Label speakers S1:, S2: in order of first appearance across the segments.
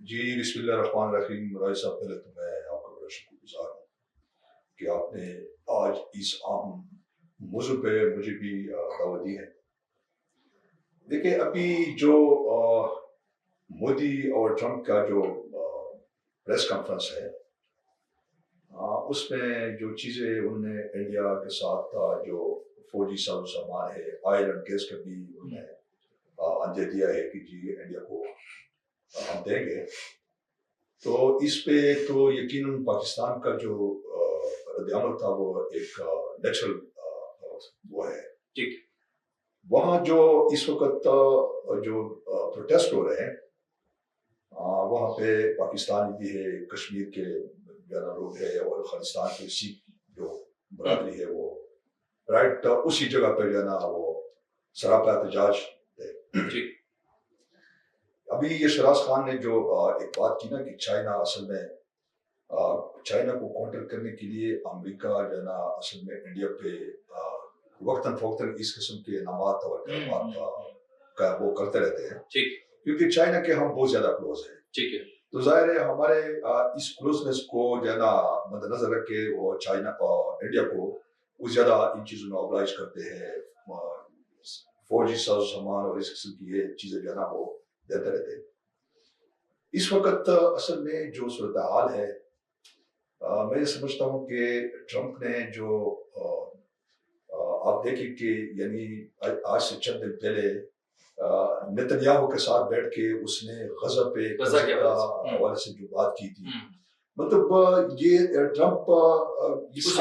S1: جی بسم اللہ الرحمن الرحیم. رائے صاحب پہلے تو میں آپ کا بڑا شکر گزار ہوں کہ آپ نے آج اس اہم موضوع پہ مجھے بھی دعوت دی ہے. دیکھیں ابھی جو مودی اور ٹرمپ کا جو پریس کانفرنس ہے اس میں جو چیزیں انہوں نے انڈیا کے ساتھ جو فوجی ساز و سامان ہے آئل اینڈ گیس کا بھی انہوں نے اندیہ دیا ہے کہ جی انڈیا کو ہم دیں گے. تو اس پہ تو یقیناً پاکستان کا جو رد عمل تھا وہ ایک نیچرل وہ ہے.
S2: ٹھیک.
S1: وہاں جو اس وقت جو پروٹیسٹ ہو رہے ہیں وہاں پہ پاکستانی بھی ہے, کشمیر کے جانا لوگ ہے اور خالصتان کے سکھ جو برادری ہے وہ رائٹ اسی جگہ پہ جو ہے نا وہ سراپا احتجاج ہے. ابھی یہ شراز خان نے جو ایک بات کی نا کہ چائنا اصل میں چائنا کو کاؤنٹر کرنے کے لیے امریکہ جو ہے نا اصل میں انڈیا پہ وقتاً فوقتاً اس قسم کے انعامات اور اقدامات کا وہ کرتے رہتے ہیں کیونکہ چائنا کے ہم بہت زیادہ کلوز ہیں.
S2: ٹھیک ہے.
S1: تو ظاہر ہے ہمارے اس کلوزنس کو جو ہے نا مد نظر رکھ کے وہ چائنا اور انڈیا کو وہ زیادہ ان چیزوں میں اوبلائج کرتے ہیں, فوجی ساز و سامان اور اس قسم کی یہ چیزیں جو ہے نا وہ دیتے رہتے ہیں. اس وقت اصل میں جو صورتحال ہے میں سمجھتا ہوں کہ ٹرمپ نے جو آپ دیکھیں کہ یعنی آج سے چند دن پہلے نتنیاہو کے ساتھ بیٹھ کے اس نے غزہ پہ حوالے سے جو بات کی تھی, مطلب یہ ٹرمپ ثابت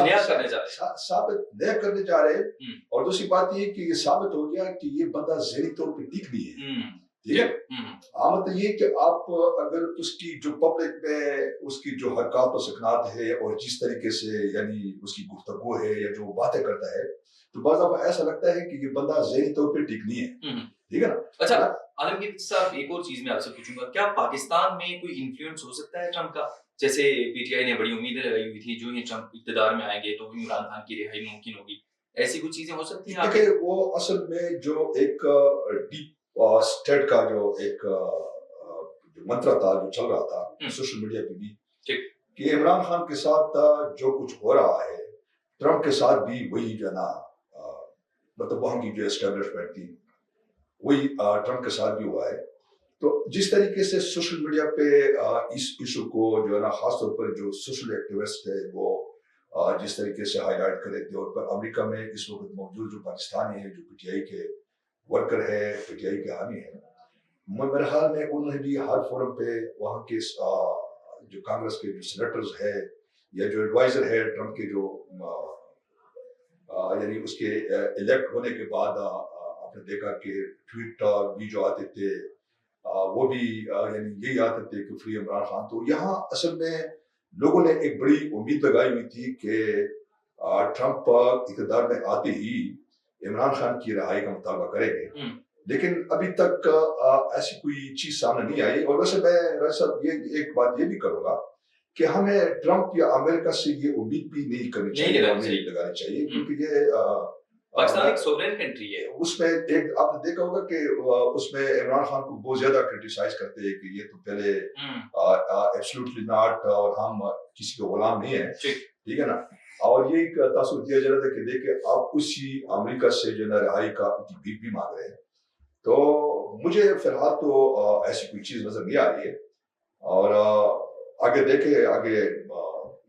S1: نیا کرنے جا رہے ہیں. اور دوسری بات یہ کہ یہ ثابت ہو گیا کہ یہ بندہ ذہنی طور پہ ٹھیک نہیں ہے. ٹھیک ہے. مطلب یہ کہ آپ اگر اس کی جو پبلک میں اس کی جو حرکات و سکنات ہے اور جس طریقے سے یعنی اس کی گفتگو ہے یا جو باتیں کرتا ہے تو بعض دفعہ ایسا لگتا ہے کہ یہ بندہ ذہنی طور پہ ٹھیک نہیں ہے. ٹھیک ہے نا.
S2: اچھا عالمگیر صاحب ایک اور چیز میں آپ سے پوچھوں گا, کیا پاکستان میں کوئی انفلوئنس ہو سکتا ہے ٹرمپ کا؟ جیسے پی ٹی آئی نے بڑی امیدیں لگائی ہوئی تھی جو ہی ٹرمپ اقتدار میں آئیں گے تو عمران خان کی رہائی ممکن ہوگی, ایسی کچھ چیزیں ہو سکتی ہیں؟
S1: دیکھیں وہ اصل میں جو ایک ڈیپ اسٹیٹ کا جو ایک منتر تھا جو چل رہا تھا سوشل میڈیا پہ بھی کہ عمران خان کے ساتھ جو کچھ ہو رہا ہے ٹرمپ کے ساتھ بھی وہی جو ہے نا مطلب وہاں کی جو اسٹیبلشمنٹ تھی وہی ٹرمپ کے ساتھ بھی ہوا ہے. تو جس طریقے سے سوشل میڈیا پہ اس ایشو کو جو ہے نا خاص طور پر جو سوشل ایکٹیوسٹ ہے وہ جس طریقے سے ہائی لائٹ کرے تھے, اور پر امریکہ میں اس وقت موجود جو پاکستانی ہیں جو پی ٹی آئی کے ورکر ہے پی ٹی آئی کے حامی ہیں, میرے خیال میں انہوں نے بھی ہر فورم پہ وہاں کے جو کانگریس کے جو سینیٹرز ہے یا جو ایڈوائزر ہے ٹرمپ کے جو یعنی اس کے الیکٹ ہونے کے بعد آپ نے دیکھا کہ ٹویٹ بھی جو آتے تھے وہ بھی یعنی یہی آتے تھے کہ فری عمران خان. تو یہاں اصل میں لوگوں نے ایک بڑی امید لگائی ہوئی تھی کہ ٹرمپ اقتدار میں آتے ہی عمران خان کی رہائی کا مطالبہ کریں گے, لیکن ابھی تک ایسی کوئی چیز سامنے نہیں آئی. اور ویسے میں صاحب یہ ایک بات یہ بھی کروں گا کہ ہمیں ٹرمپ یا امریکہ سے یہ امید بھی نہیں کرنی چاہیے, لگانی چاہیے کیونکہ یہ
S2: پاکستان ایک سوورین کنٹری ہے.
S1: اس میں ایک آپ نے دیکھا ہوگا کہ اس میں عمران خان کو بہت زیادہ کرٹیسائز کرتے ہیں کہ یہ تو پہلے ایبسلیوٹلی ناٹ اور ہم کسی کے غلام نہیں ہیں. ٹھیک ہے نا. اور یہ ایک تاثر دیا جا رہا تھا کہ دیکھیں آپ اسی امریکہ سے جو ہے رہائی کا ان کی بھیک بھی مانگ رہے ہیں. تو مجھے فی الحال تو ایسی کوئی چیز نظر نہیں آ رہی ہے, اور آگے دیکھیں آگے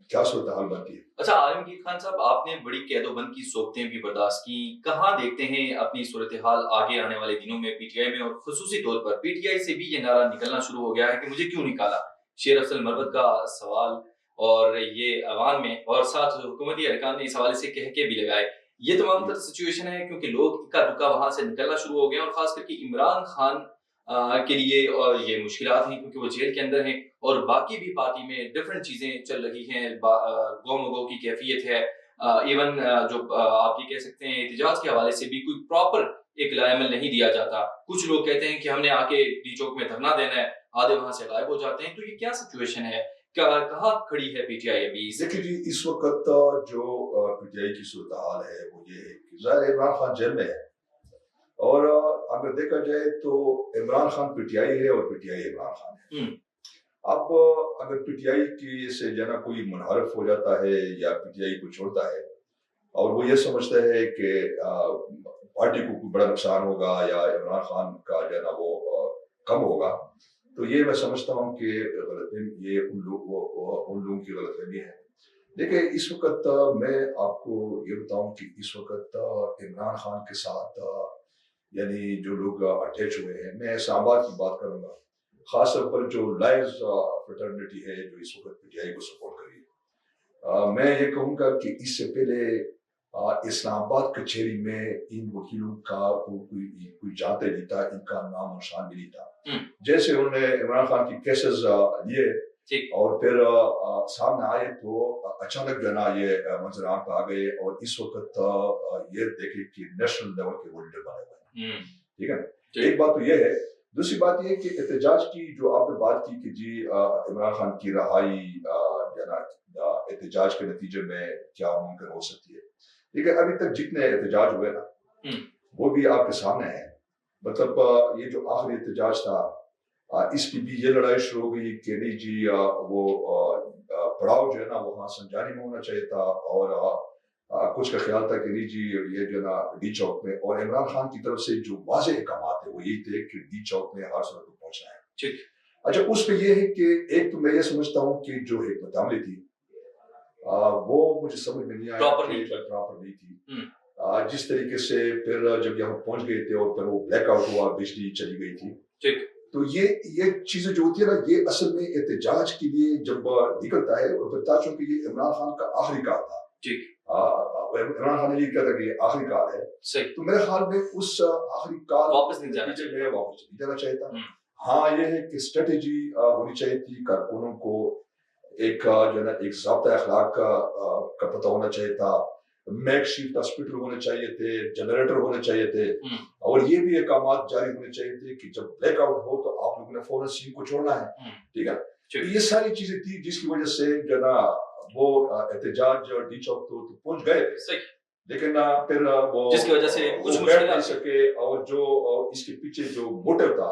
S1: کیا صورتحال بنتی ہے.
S2: اچھا عالمگیر خان صاحب, آپ نے بڑی قید و بند کی صحبتیں بھی برداشت کی, کہاں دیکھتے ہیں اپنی صورتحال آگے آنے والے دنوں میں پی ٹی آئی میں, اور خصوصی طور پر پی ٹی آئی سے بھی یہ نعرہ نکلنا شروع ہو گیا ہے کہ مجھے کیوں نکالا, شیر افضل مربت کا سوال, اور یہ عوام میں اور ساتھ حکومتی ارکان نے اس حوالے سے کہہ کے بھی لگائے. یہ تمام تر سچویشن ہے کیونکہ لوگ اکا دکا وہاں سے نکلنا شروع ہو گئے, اور خاص کر کے عمران خان کے لیے اور یہ مشکلات ہیں کیونکہ وہ جیل کے اندر ہیں, اور باقی بھی پارٹی میں ڈفرنٹ چیزیں چل رہی ہیں, گو مگو کی کیفیت ہے, ایون جو آپ یہ کہہ سکتے ہیں احتجاج کے حوالے سے بھی کوئی پراپر ایک لائے عمل نہیں دیا جاتا. کچھ لوگ کہتے ہیں کہ ہم نے آ کے ڈی چوک میں دھرنا دینا ہے, آدھے وہاں سے غائب ہو جاتے ہیں. تو یہ کیا سچویشن ہے, کہاں کھڑی ہے پی ٹی آئی ابھی؟
S1: دیکھیں جی اس وقت جو پی ٹی آئی کی صورتحال ہے وہ یہ ہے کہ ظاہر عمران خان جیل میں ہے, اور اگر دیکھا جائے تو Imran Khan P T I ہے اور P T I Imran Khan ہے. اب اگر پی ٹی آئی کی سے جو ہے نا کوئی منحرف ہو جاتا ہے یا پی ٹی آئی کو چھوڑتا ہے اور وہ یہ سمجھتا ہے کہ پارٹی کو کوئی بڑا نقصان ہوگا یا عمران خان کا جو ہے نا وہ کم ہوگا، تو یہ میں سمجھتا ہوں کہ غلط یہ ان لوگوں کی غلط فہمی ہے۔ دیکھیں اس وقت میں آپ کو یہ بتاؤں کہ اس وقت عمران خان کے ساتھ یعنی جو لوگ اٹیچ ہوئے ہیں، میں اسلام آباد کی بات کروں گا، خاص طور پر جو لائز فریٹرنیٹی ہے جو اس وقت پی ٹی آئی کو سپورٹ کر رہی ہے، میں یہ کہوں گا کہ اس سے پہلے اسلام آباد کچہری میں ان وکیلوں کا کوئی جانتے نہیں تھا، ان کا نام و نشان بھی نہیں تھا۔ جیسے انہوں نے عمران خان کی کیسز لیے اور پھر سامنے آئے تو اچانک جو ہے نا یہ منظر عام پہ آ گئے اور اس وقت یہ دیکھے کہ نیشنل لیول کے وہ لیڈر بنے ہوئے ہیں، ٹھیک ہے نا۔ ایک بات تو یہ ہے، دوسری بات یہ کہ احتجاج کی جو آپ نے بات کی کہ جی عمران خان کی رہائی جو ہے نا احتجاج کے نتیجے میں کیا ممکن ہو سکتی ہے، لیکن ابھی تک جتنے احتجاج ہوئے نا وہ بھی آپ کے سامنے ہیں۔ مطلب یہ جو آخری احتجاج تھا اس کی بھی یہ لڑائی شروع ہو گئی کہ نہیں جی وہ پڑاؤ جو ہے نا وہاں سنجانی میں ہونا چاہیے تھا، اور کچھ کا خیال تھا کہ نہیں جی یہ جو ہے نا ڈی چوک میں، اور عمران خان کی طرف سے جو واضح احکامات ہیں وہ یہی تھے کہ ڈی چوک میں ہر صورت کو پہنچنا ہے۔ اچھا اس پہ یہ ہے کہ ایک تو میں یہ سمجھتا ہوں کہ جو حکمت عملی تھی وہ مجھے سمجھ میں نہیں آیا، پراپر نہیں تھی۔ جس طریقے سے پھر جب یہاں پہنچ گئے تھے اور پھر وہ بلیک آؤٹ ہوا، بجلی چلی گئی تھی، تو یہ چیزیں جو ہوتی ہے نا یہ اصل میں احتجاج کے لیے جب نکلتا ہے اور پھر چونکہ یہ عمران خان کا آخری کال تھا، عمران خان نے یہ کہا تھا کہ یہ آخری کال ہے، تو میرے خیال میں اس آخری کال
S2: واپس نہیں جانا
S1: چاہیے تھا۔ ہاں یہ ہے کہ اسٹریٹجی ہونی چاہیے تھی، کارکنوں کو ایک جو ہے نا ایک ضابطۂ اخلاق کا پتہ ہونا چاہیے تھا، میک شفٹ ہاسپٹل ہونے چاہیے تھے، جنریٹر ہونے چاہیے تھے، اور یہ بھی احکامات جاری ہونے چاہیے تھے کہ جب بلیک آؤٹ ہو تو آپ لوگوں نے فوراً سین کو چھوڑنا ہے، ٹھیک ہے۔ تو یہ ساری چیزیں تھی جس کی وجہ سے جو ہے نا وہ احتجاج ڈی چوک تو پہنچ گئے تھے، لیکن پھر وہ
S2: جس کی وجہ سے کچھ
S1: بیٹھ نہیں سکے، اور جو اس کے پیچھے جو موٹیو تھا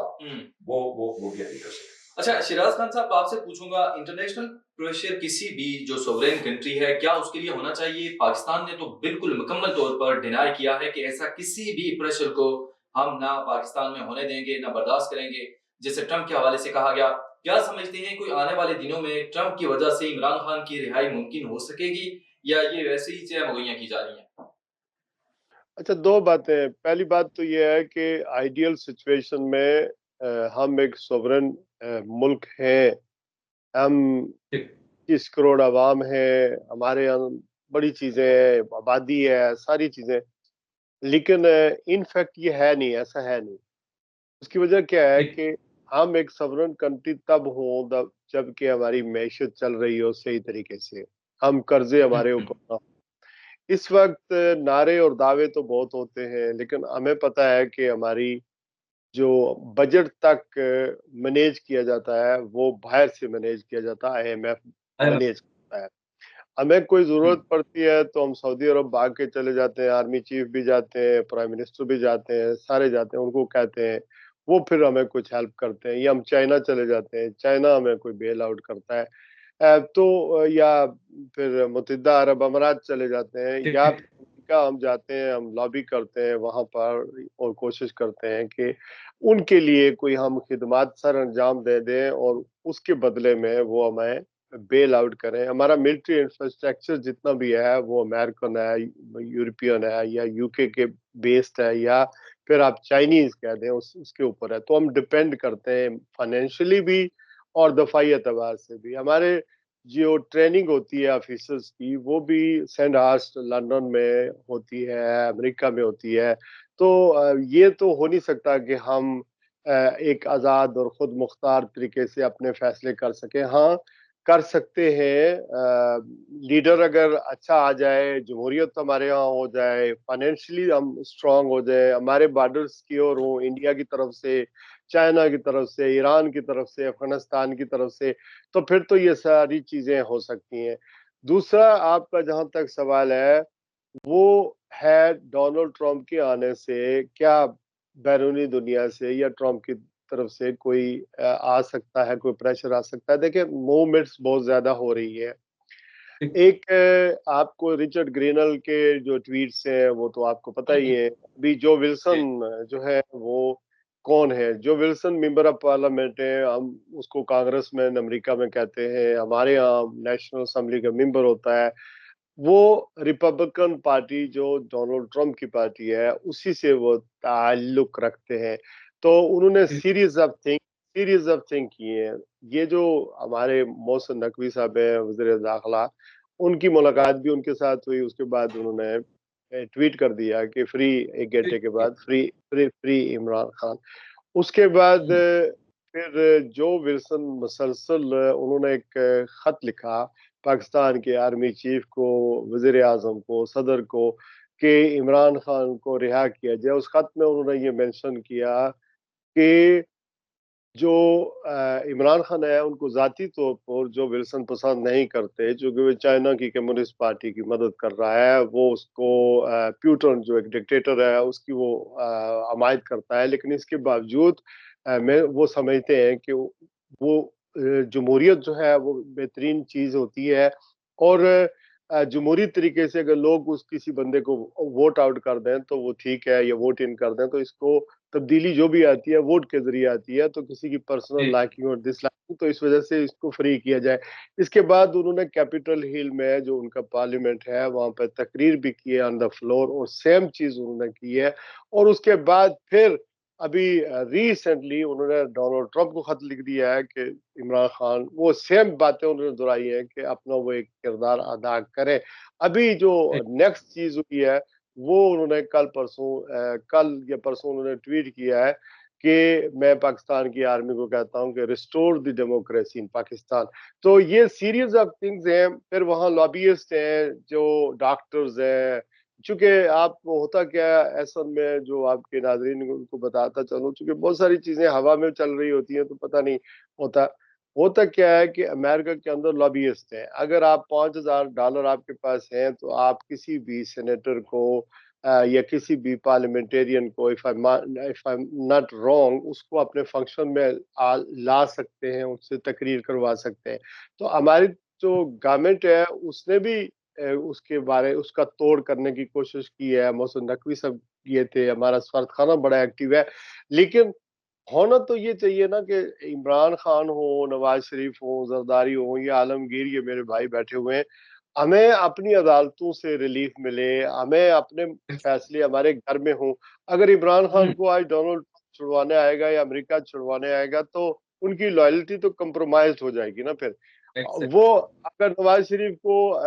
S1: وہ کیا نہیں کر سکے۔
S2: اچھا شیراز خان صاحب آپ سے پوچھوں گا، انٹرنیشنل پریشر کسی بھی جو سوورین کنٹری ہے کیا اس کے لیے ہونا چاہیے؟ پاکستان نے تو بالکل مکمل طور پر ڈینائی کیا ہے کہ ایسا کسی بھی پریشر کو ہم نہ پاکستان میں ہونے دیں گے، نہ برداشت کریں گے، جیسے ٹرمپ کے حوالے سے کہا گیا۔ کیا سمجھتے ہیں کوئی آنے والے دنوں میں ٹرمپ کی وجہ سے عمران خان کی رہائی ممکن ہو سکے گی یا یہ ویسے ہی چیزیں مہیا کی جا رہی ہیں؟
S3: اچھا دو باتیں، پہلی بات تو یہ ہے کہ آئیڈیل سچویشن میں ہم ایک سوورن ملک ہیں، ہم 30 کروڑ عوام ہیں، ہمارے یہاں بڑی چیزیں ہیں، آبادی ہے، ساری چیزیں، لیکن ان فیکٹ یہ ہے نہیں، ایسا ہے نہیں۔ اس کی وجہ کیا ہے کہ ہم ایک سورن کنٹری تب ہوں جب کہ ہماری معیشت چل رہی ہو صحیح طریقے سے، ہم قرضے ہمارے اوپر نہ ہو۔ اس وقت نعرے اور دعوے تو بہت ہوتے ہیں، لیکن ہمیں پتہ ہے کہ ہماری جو بجٹ تک مینیج کیا جاتا ہے وہ باہر سے مینیج کیا جاتا ہے، IMF مینیج کرتا ہے۔ ہمیں کوئی ضرورت پڑتی ہے تو ہم سعودی عرب بھاگ کے چلے جاتے ہیں، آرمی چیف بھی جاتے ہیں، پرائم منسٹر بھی جاتے ہیں، سارے جاتے ہیں، ان کو کہتے ہیں، وہ پھر ہمیں کچھ ہیلپ کرتے ہیں، یا ہم چائنا چلے جاتے ہیں، چائنا ہمیں کوئی بیل آؤٹ کرتا ہے، تو یا پھر متحدہ عرب امارات چلے جاتے ہیں، یا پھر امریکہ ہم جاتے ہیں، ہم لابی کرتے ہیں وہاں پر اور کوشش کرتے ہیں کہ ان کے لیے کوئی ہم خدمات سر انجام دے دیں اور اس کے بدلے میں وہ ہمیں بیل آؤٹ کریں۔ ہمارا ملٹری انفراسٹرکچر جتنا بھی ہے وہ امریکن ہے، یورپین ہے، یا UK کے بیسڈ ہے، یا پھر آپ چائنیز کہہ دیں، اس کے اوپر ہے۔ تو ہم ڈپینڈ کرتے ہیں فائنینشلی بھی اور دفاعی اعتبار سے بھی۔ ہمارے جو ٹریننگ ہوتی ہے آفیسرز کی وہ بھی سینڈ ہارسٹ لندن میں ہوتی ہے، امریکہ میں ہوتی ہے۔ تو یہ تو ہو نہیں سکتا کہ ہم ایک آزاد اور خود مختار طریقے سے اپنے فیصلے کر سکیں۔ ہاں کر سکتے ہیں، لیڈر اگر اچھا آ جائے، جمہوریت ہمارے یہاں ہو جائے، فائنینشلی ہم اسٹرانگ ہو جائے، ہمارے بارڈرز سیکیور ہوں، انڈیا کی طرف سے، چائنا کی طرف سے، ایران کی طرف سے، افغانستان کی طرف سے، تو پھر تو یہ ساری چیزیں ہو سکتی ہیں۔ دوسرا آپ کا جہاں تک سوال ہے وہ ہے ڈونلڈ ٹرمپ کے آنے سے کیا بیرونی دنیا سے یا ٹرمپ کی طرف سے کوئی آ سکتا ہے, کوئی پریشر آ سکتا ہے. دیکھیں موومنٹس بہت زیادہ ہو رہی ہے. ایک آپ کو رچرڈ گرینل کے جو ٹویٹس ہیں وہ تو آپ کو پتہ ہی ہے. ابھی جو ولسن جو ہے وہ کون ہے؟ جو ولسن ممبر آف پارلیمنٹ ہے, ہم اس کو کانگریس مین امریکہ میں کہتے ہیں, ہمارے یہاں نیشنل اسمبلی کا ممبر ہوتا ہے. وہ ریپبلکن پارٹی جو ڈونلڈ ٹرمپ کی پارٹی ہے اسی سے وہ تعلق رکھتے ہیں. تو انہوں نے سیریز آف تھنک کیے ہیں. یہ جو ہمارے محسن نقوی صاحب ہیں وزیر داخلہ, ان کی ملاقات بھی ان کے ساتھ ہوئی. اس کے بعد انہوں نے ٹویٹ کر دیا کہ فری, ایک گھنٹے کے بعد فری عمران خان. اس کے بعد پھر جو ولسن مسلسل انہوں نے ایک خط لکھا پاکستان کے آرمی چیف کو, وزیر اعظم کو, صدر کو, کہ عمران خان کو رہا کیا جائے. اس خط میں انہوں نے یہ مینشن کیا کہ جو عمران خان ہے ان کو ذاتی طور پر جو ولسن پسند نہیں کرتے, چونکہ وہ چائنا کی کمیونسٹ پارٹی کی مدد کر رہا ہے, وہ اس کو پیوٹن جو ایک ڈکٹیٹر ہے اس کی وہ حمایت کرتا ہے, لیکن اس کے باوجود وہ سمجھتے ہیں کہ وہ جمہوریت جو ہے وہ بہترین چیز ہوتی ہے, اور جمہوری طریقے سے اگر لوگ اس کسی بندے کو ووٹ آؤٹ کر دیں تو وہ ٹھیک ہے, یا ووٹ ان کر دیں تو اس کو تبدیلی جو بھی آتی ہے ووٹ کے ذریعے آتی ہے. تو کسی کی پرسنل لائکنگ اور ڈس لائکنگ, تو اس وجہ سے اس کو فری کیا جائے. اس کے بعد انہوں نے کیپٹل ہل میں جو ان کا پارلیمنٹ ہے وہاں پہ تقریر بھی کی ہے آن دا فلور, اور سیم چیز انہوں نے کی ہے. اور اس کے بعد پھر ابھی ریسنٹلی انہوں نے ڈونلڈ ٹرمپ کو خط لکھ دیا ہے کہ عمران خان, وہ سیم باتیں انہوں نے دہرائی ہیں کہ اپنا وہ ایک کردار ادا کرے. ابھی جو نیکسٹ چیز ہوئی ہے وہ انہوں نے کل یا پرسوں انہوں نے ٹویٹ کیا ہے کہ میں پاکستان کی آرمی کو کہتا ہوں کہ restore the democracy in Pakistan. تو یہ سیریز آف تھنگز ہیں. پھر وہاں لابیسٹ ہیں, جو ڈاکٹرز ہیں, چونکہ آپ ہوتا کیا ایسا میں جو آپ کے ناظرین کو بتاتا چلوں, چونکہ بہت ساری چیزیں ہوا میں چل رہی ہوتی ہیں تو پتہ نہیں ہوتا کیا ہے کہ امریکہ کے اندر لابیسٹ ہیں. اگر آپ $5,000 آپ کے پاس ہیں تو آپ کسی بھی سینیٹر کو یا کسی بھی پارلیمنٹیرین کو, if I'm not wrong, اس کو اپنے فنکشن میں لا سکتے ہیں, اس سے تقریر کروا سکتے ہیں. تو ہماری جو گورنمنٹ ہے اس نے بھی اس کا توڑ کرنے کی کوشش کی ہے. محسن نقوی صاحب یہ تھے, ہمارا سفارت خانہ بڑا ایکٹیو ہے. لیکن ہونا تو یہ چاہیے نا کہ عمران خان ہو, نواز شریف ہو, زرداری ہو, یا عالمگیر, یہ میرے بھائی بیٹھے ہوئے ہیں, ہمیں اپنی عدالتوں سے ریلیف ملے, ہمیں اپنے فیصلے ہمارے گھر میں ہوں. اگر عمران خان کو آج ڈونلڈ ٹرمپ چھڑوانے آئے گا یا امریکہ چھڑوانے آئے گا تو ان کی لائلٹی تو کمپرومائز ہو جائے گی نا. پھر وہ اگر نواز شریف کو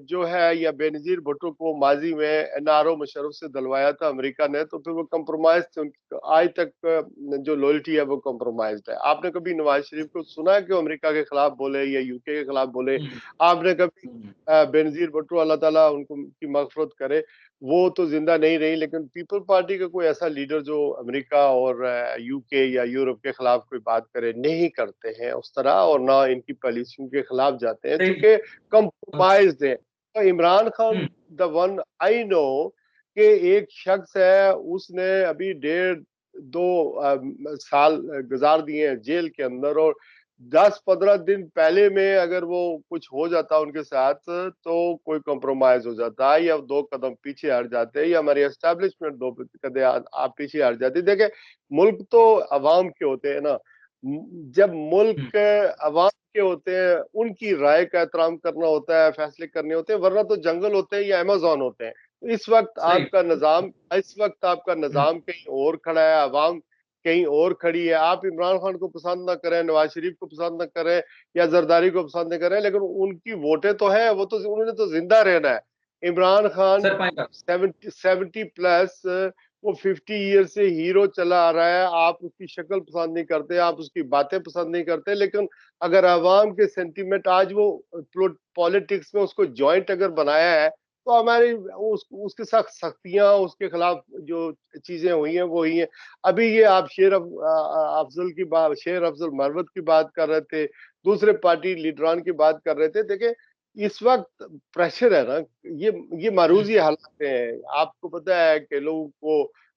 S3: جو ہے یا بے نظیر بھٹو کو ماضی میں NRO مشرف سے دلوایا تھا امریکہ نے, تو پھر وہ کمپرومائز تھے. آج تک جو لائلٹی ہے وہ کمپرومائزڈ ہے. آپ نے کبھی نواز شریف کو سنا کہ وہ امریکہ کے خلاف بولے یا UK کے خلاف بولے؟ آپ نے کبھی بے نظیر بھٹو, اللہ تعالیٰ ان کو کی مغفرت کرے, وہ تو زندہ نہیں رہی, لیکن پیپل پارٹی کا کوئی ایسا لیڈر جو امریکہ اور UK یا یورپ کے خلاف کوئی بات کرے نہیں کرتے ہیں اس طرح, اور نہ ان کی پالیسیوں کے خلاف جاتے ہیں, چونکہ کمپرومائزڈ ہیں. تو عمران خان دا ون آئی نو کہ ایک شخص ہے, اس نے ابھی 1.5-2 سال گزار دیے ہیں جیل کے اندر, اور 10-15 دن پہلے میں اگر وہ کچھ ہو جاتا ان کے ساتھ تو کوئی کمپرومائز ہو جاتا ہے, یا 2 قدم پیچھے ہٹ جاتے ہیں, یا ہماری اسٹیبلشمنٹ 2 قدم آپ پیچھے ہٹ جاتی. دیکھیں ملک تو عوام کے ہوتے ہیں نا, جب ملک عوام کے ہوتے ہیں ان کی رائے کا احترام کرنا ہوتا ہے, فیصلے کرنے ہوتے ہیں, ورنہ تو جنگل ہوتے ہیں یا امیزون ہوتے ہیں. اس وقت آپ کا نظام کہیں اور کھڑا ہے, عوام کہیں اور کھڑی ہے. آپ عمران خان کو پسند نہ کریں, نواز شریف کو پسند نہ کریں, یا زرداری کو پسند نہ کریں, لیکن ان کی ووٹیں تو ہیں, وہ تو انہوں نے تو زندہ رہنا ہے. عمران خان 70+ وہ 50 ایئر سے ہیرو چلا آ رہا ہے. آپ اس کی شکل پسند نہیں کرتے, آپ اس کی باتیں پسند نہیں کرتے, لیکن اگر عوام کے سینٹیمنٹ آج وہ پولیٹکس میں اس کو جوائنٹ اگر بنایا ہے تو ہماری اس کے ساتھ سختیاں, اس کے خلاف جو چیزیں ہوئی ہیں وہ ہوئی ہیں. ابھی یہ آپ شیر افضل مروت کی بات کر رہے تھے, دوسرے پارٹی لیڈران کی بات کر رہے تھے. دیکھیں اس وقت پریشر ہے نا, یہ معروضی حالات ہیں. آپ کو پتہ ہے کہ لوگوں کو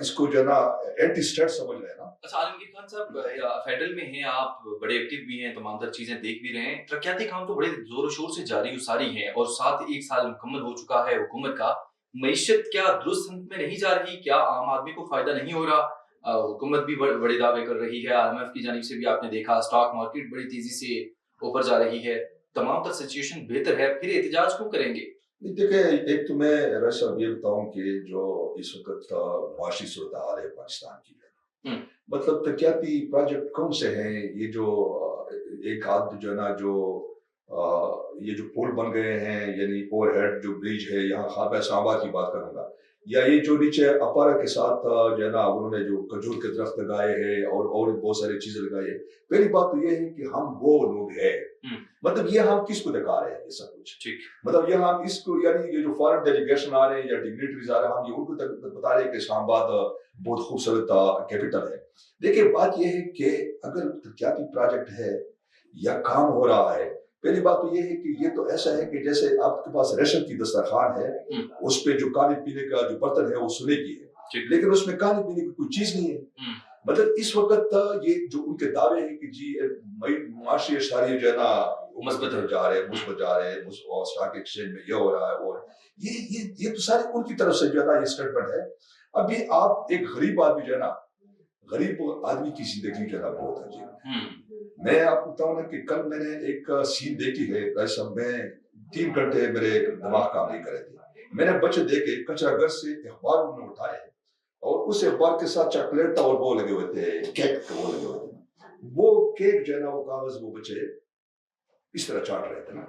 S1: اس کو جو ہے نا اینٹی اسٹیٹ سمجھ رہے ہیں نا.
S2: اچھا عالمگیر خان صاحب، فیڈرل میں ہیں آپ، بڑے ایکٹیو بھی ہیں، تمام تر چیزیں دیکھ بھی رہے ہیں، ترقیاتی کام تو بڑے زور و شور سے جاری و ساری ہیں، اور ساتھ 1 سال مکمل ہو چکا ہے حکومت کا. معیشت کیا درست سمت میں نہیں جا رہی؟ کیا عام آدمی کو فائدہ نہیں ہو رہا؟ حکومت بھی بڑے دعوے کر رہی ہے، IMF کی جانب سے بھی آپ نے دیکھا، اسٹاک مارکیٹ بڑی تیزی سے اوپر جا رہی ہے، تمام تر سچویشن بہتر ہے، پھر احتجاج کیوں کریں گے؟
S1: دیکھیں، ایک تو میں رائے صاحب یہ بتاؤں کہ جو اس وقت معاشی صورتحال ہے پاکستان کی، مطلب ترقیاتی پروجیکٹ کون سے ہیں؟ یہ جو ایک آدھ جو ہے نا جو یہ جو پول بن گئے ہیں، یعنی اوور ہیڈ جو برج ہے یہاں خواب اسلام آباد کی بات کروں گا، یا یہ جو نیچے اپارا کے ساتھ جو ہے نا انہوں نے جو کھجور کے درخت لگائے ہیں اور بہت ساری چیزیں لگائی ہیں. پہلی بات تو یہ ہے کہ ہم وہ لوگ ہیں، مطلب یہ ہم کس کو دکھا رہے ہیں یہ سب کچھ، مطلب یہ ہم اس کو، یعنی یہ جو فارن ڈیلیگیشن آ رہے ہیں یا ڈگنیٹریز آ رہے ہیں، ہم یہ ان کو بتا رہے ہیں کہ اسلام آباد بہت خوبصورت کیپٹل ہے. دیکھیں بات یہ ہے کہ اگر ترقیاتی پروجیکٹ ہے یا کام ہو رہا ہے، پہلی بات تو یہ ہے کہ یہ تو ایسا ہے کہ جیسے آپ کے پاس ریشم کی دسترخوان ہے، اس پہ جو کھانے پینے کا جو برتن ہے وہ سونے کی ہے، لیکن اس میں کھانے پینے کی کوئی چیز نہیں ہے. مطلب اس وقت یہ جو ان کے دعوے ہیں کہ جی معاشی اشاریہ جو ہے نا مثبت جا رہے ہیں، اسٹاک ایکسچینج میں یہ ہو رہا ہے، اور یہ تو سارے ان کی طرف سے جو ہے نا یہ اسٹیٹمنٹ ہے. ابھی آپ ایک غریب آدمی جو ہے نا، غریب آدمی کی زندگی جو ہے نا بہت عجیب ہے. میں آپ کو بتاؤں نا کہ کل میں نے ایک سین دیکھی ہے، ایسا میں 3 گھنٹے میرے دماغ کام نہیں کرے تھے. میں نے بچے دیکھے کچرا گھر سے اخبار انہوں نے اٹھائے اور اس اخبار کے ساتھ چاکلیٹ اور وہ لگے ہوئے تھے، کیک وہ لگے ہوئے تھے. وہ کیک جو ہے نا وہ کاغذ وہ بچے اس طرح چاٹ رہے تھے نا.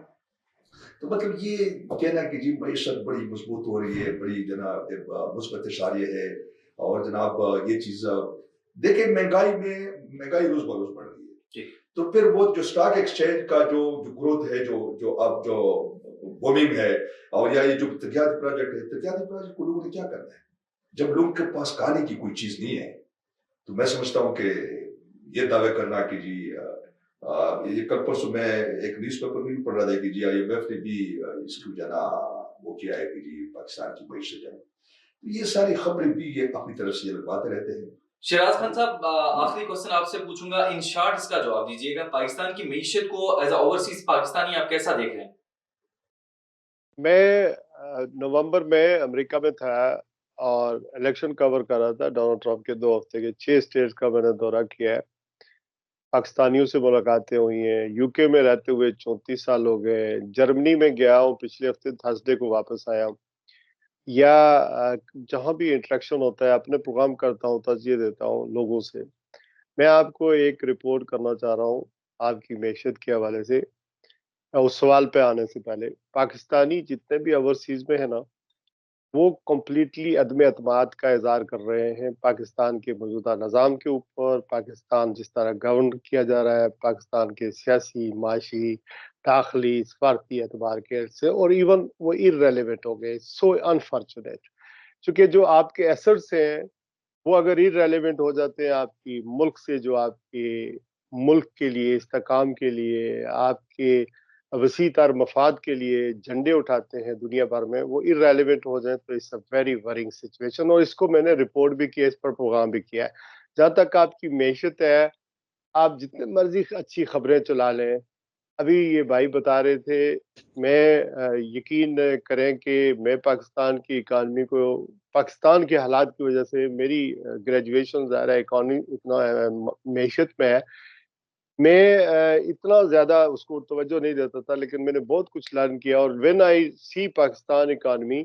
S1: تو مطلب یہ کہنا کہ جی معیشت بڑی مضبوط ہو رہی ہے، بڑی جناب مثبت اشاریہ ہے، اور جناب یہ چیز دیکھیں مہنگائی روز بروز بڑھ رہی ہے. تو پھر وہ جو اسٹاک ایکسچینج کا جو گروتھ ہے، جو اب جو بومنگ ہے، اور یا یہ جو ترقیاتی پروجیکٹ کو لوگوں نے کیا کرنا ہے جب لوگوں کے پاس کھانے کی کوئی چیز نہیں ہے؟ تو میں سمجھتا ہوں کہ یہ دعوے کرنا کہ جی یہ کل پرسوں میں ایک نیوز پیپر میں بھی پڑھ رہا تھا کہ جی IMF نے بھی اس کو جو ہے نا وہ کیا ہے کہ جی پاکستان کی معیشت جو ہے، یہ ساری خبریں بھی یہ اپنی طرف سے یہ لگواتے رہتے ہیں.
S2: شہراز خان صاحب، آخری کوسچن آپ سے پوچھوں گا، ان شارٹ اس کا جواب دیجیے گا، پاکستان کی معیشت کو ایز اے اوورسیز پاکستانی آپ کیسا دیکھ رہے ہیں؟
S3: میں نومبر میں امریکہ میں تھا اور الیکشن کور کر رہا تھا، ڈونلڈ ٹرمپ کے 2 ہفتے کے 6 اسٹیٹس کا میں نے دورہ کیا ہے، پاکستانیوں سے ملاقاتیں ہوئی ہیں. UK میں رہتے ہوئے 34 سال ہو گئے. جرمنی میں گیا ہوں، پچھلے ہفتے تھرسڈے کو واپس آیا ہوں. یا جہاں بھی انٹریکشن ہوتا ہے اپنے پروگرام کرتا ہوں، تجزیہ دیتا ہوں لوگوں سے. میں آپ کو ایک رپورٹ کرنا چاہ رہا ہوں آپ کی معیشت کے حوالے سے. اس سوال پہ آنے سے پہلے، پاکستانی جتنے بھی اوورسیز میں ہیں نا، وہ کمپلیٹلی عدم اعتماد کا اظہار کر رہے ہیں پاکستان کے موجودہ نظام کے اوپر، پاکستان جس طرح گورن کیا جا رہا ہے، پاکستان کے سیاسی، معاشی، داخلی، سفارتی اعتبار کے سے، اور ایون وہ irrelevant ہو گئے. سو انفارچونیٹ، چونکہ جو آپ کے ایسٹس ہیں وہ اگر irrelevant ہو جاتے ہیں آپ کی ملک سے، جو آپ کے ملک کے لیے، استحکام کے لیے، آپ کے وسیع تر مفاد کے لیے جھنڈے اٹھاتے ہیں دنیا بھر میں، وہ irrelevant ہو جائیں تو it's a very worrying situation. اور اس کو میں نے رپورٹ بھی کیا، اس پر پروگرام بھی کیا ہے. جہاں تک آپ کی معیشت ہے، آپ جتنے مرضی اچھی خبریں چلا لیں. ابھی یہ بھائی بتا رہے تھے، میں یقین کریں کہ میں پاکستان کی اکانومی کو، پاکستان کے حالات کی وجہ سے میری گریجویشن ظاہر ہے اکانومی اتنا معیشت میں ہے، میں اتنا زیادہ اس کو توجہ نہیں دیتا تھا، لیکن میں نے بہت کچھ لرن کیا. اور when I see Pakistan economy,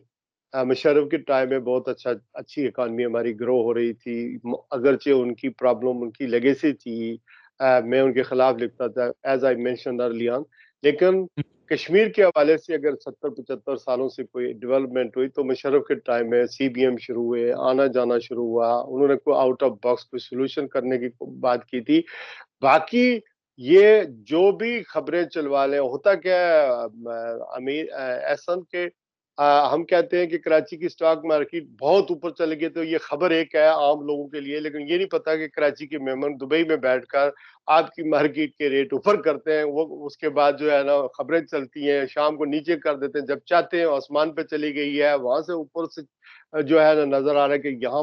S3: Musharraf کے ٹائم میں بہت اچھی اکانومی ہماری گرو ہو رہی تھی، اگرچہ ان کی پرابلم ان کی لیگیسی تھی، میں ان کے خلاف لکھتا تھا as I mention early on. لیکن کشمیر کے حوالے سے اگر 70-75 سالوں سے کوئی ڈیولپمنٹ ہوئی تو مشرف کے ٹائم میں CBM شروع ہوئے، آنا جانا شروع ہوا، انہوں نے کوئی آؤٹ آف باکس کوئی سولوشن کرنے کی بات کی تھی. باقی یہ جو بھی خبریں چلوا لیں، ہوتا کیا ہے امیر احسن کے، ہم کہتے ہیں کہ کراچی کی سٹاک مارکیٹ بہت اوپر چلے گئی، تو یہ خبر ایک ہے عام لوگوں کے لیے، لیکن یہ نہیں پتا کہ کراچی کے مہمان دبئی میں بیٹھ کر آپ کی مارکیٹ کے ریٹ اوپر کرتے ہیں، وہ اس کے بعد جو ہے نا خبریں چلتی ہیں، شام کو نیچے کر دیتے ہیں، جب چاہتے ہیں آسمان پہ چلی گئی ہے، وہاں سے اوپر سے جو ہے نا نظر آ رہا ہے کہ یہاں